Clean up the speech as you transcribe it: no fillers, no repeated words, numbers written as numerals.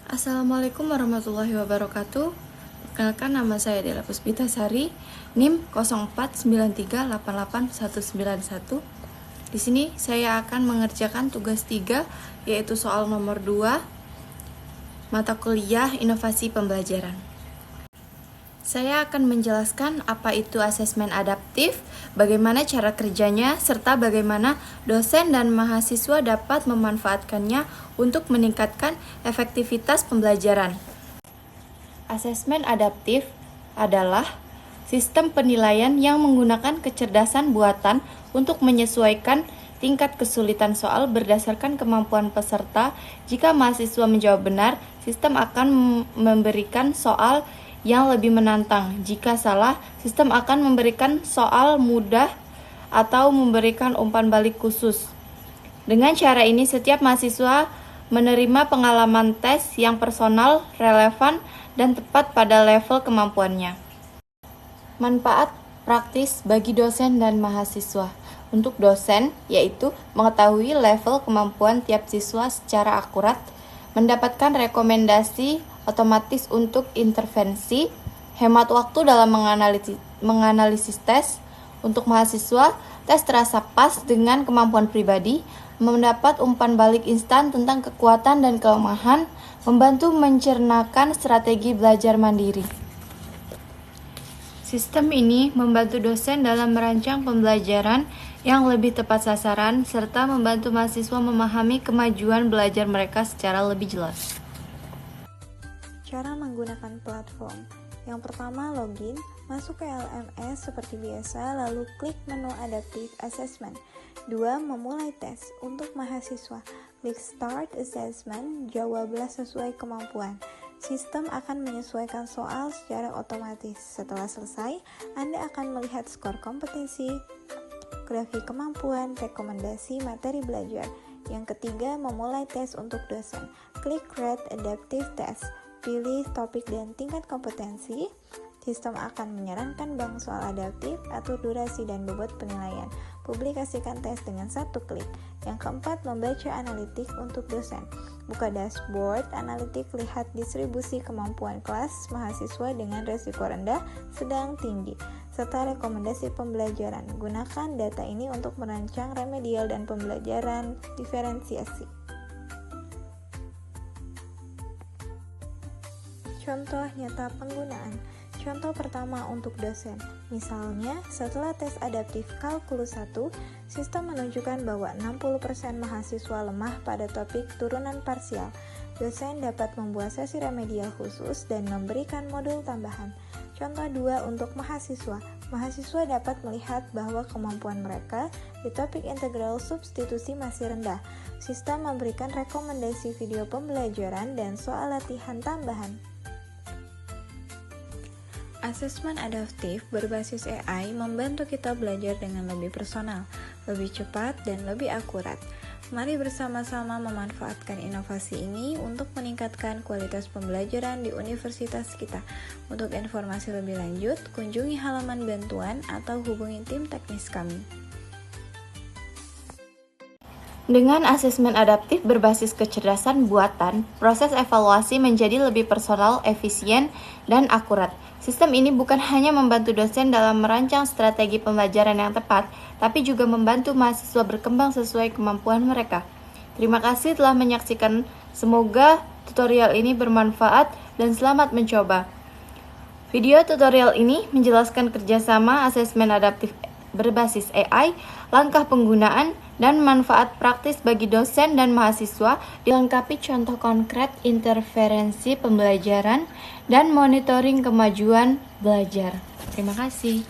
Assalamualaikum warahmatullahi wabarakatuh. Perkenalkan, nama saya Dela Puspitasari, NIM 0493888191. Di sini saya akan mengerjakan tugas 3, yaitu soal nomor 2, mata kuliah Inovasi Pembelajaran. Saya akan menjelaskan apa itu asesmen adaptif, bagaimana cara kerjanya, serta bagaimana dosen dan mahasiswa dapat memanfaatkannya untuk meningkatkan efektivitas pembelajaran. Asesmen adaptif adalah sistem penilaian yang menggunakan kecerdasan buatan untuk menyesuaikan tingkat kesulitan soal berdasarkan kemampuan peserta. Jika mahasiswa menjawab benar, sistem akan memberikan soal yang lebih menantang. Jika salah, sistem akan memberikan soal mudah atau memberikan umpan balik khusus. Dengan cara ini, setiap mahasiswa menerima pengalaman tes yang personal, relevan, dan tepat pada level kemampuannya. Manfaat praktis bagi dosen dan mahasiswa. Untuk dosen, yaitu mengetahui level kemampuan tiap siswa secara akurat, mendapatkan rekomendasi otomatis untuk intervensi, hemat waktu dalam menganalisis tes. Untuk mahasiswa, tes terasa pas dengan kemampuan pribadi, mendapat umpan balik instan tentang kekuatan dan kelemahan, membantu mencernakan strategi belajar mandiri. Sistem ini membantu dosen dalam merancang pembelajaran yang lebih tepat sasaran, serta membantu mahasiswa memahami kemajuan belajar mereka secara lebih jelas. Cara menggunakan platform. Yang pertama, login, masuk ke LMS seperti biasa, lalu klik menu Adaptive Assessment. 2. Memulai tes. Untuk mahasiswa, klik Start Assessment, jawablah sesuai kemampuan. Sistem akan menyesuaikan soal secara otomatis. Setelah selesai, Anda akan melihat skor kompetensi, grafik kemampuan, rekomendasi materi belajar. Yang ketiga, memulai tes untuk dosen. Klik Create Adaptive Test. Pilih topik dan tingkat kompetensi. Sistem akan menyarankan bank soal adaptif, atur durasi dan bobot penilaian. Publikasikan tes dengan satu klik. Yang keempat, membaca analitik untuk dosen. Buka dashboard analitik, lihat distribusi kemampuan kelas mahasiswa dengan resiko rendah, sedang, tinggi, serta rekomendasi pembelajaran. Gunakan data ini untuk merancang remedial dan pembelajaran diferensiasi. Contoh nyata penggunaan. Contoh pertama untuk dosen. Misalnya, setelah tes adaptif kalkulus 1, sistem menunjukkan bahwa 60% mahasiswa lemah pada topik turunan parsial. Dosen dapat membuat sesi remedial khusus dan memberikan modul tambahan. Contoh 2 untuk mahasiswa. Mahasiswa dapat melihat bahwa kemampuan mereka di topik integral substitusi masih rendah. Sistem memberikan rekomendasi video pembelajaran dan soal latihan tambahan. Asesmen adaptif berbasis AI membantu kita belajar dengan lebih personal, lebih cepat, dan lebih akurat. Mari bersama-sama memanfaatkan inovasi ini untuk meningkatkan kualitas pembelajaran di universitas kita. Untuk informasi lebih lanjut, kunjungi halaman bantuan atau hubungi tim teknis kami. Dengan asesmen adaptif berbasis kecerdasan buatan, proses evaluasi menjadi lebih personal, efisien, dan akurat. Sistem ini bukan hanya membantu dosen dalam merancang strategi pembelajaran yang tepat, tapi juga membantu mahasiswa berkembang sesuai kemampuan mereka. Terima kasih telah menyaksikan. Semoga tutorial ini bermanfaat dan selamat mencoba. Video tutorial ini menjelaskan kerjasama asesmen adaptif berbasis AI, langkah penggunaan, dan manfaat praktis bagi dosen dan mahasiswa, dilengkapi contoh konkret interferensi pembelajaran dan monitoring kemajuan belajar. Terima kasih.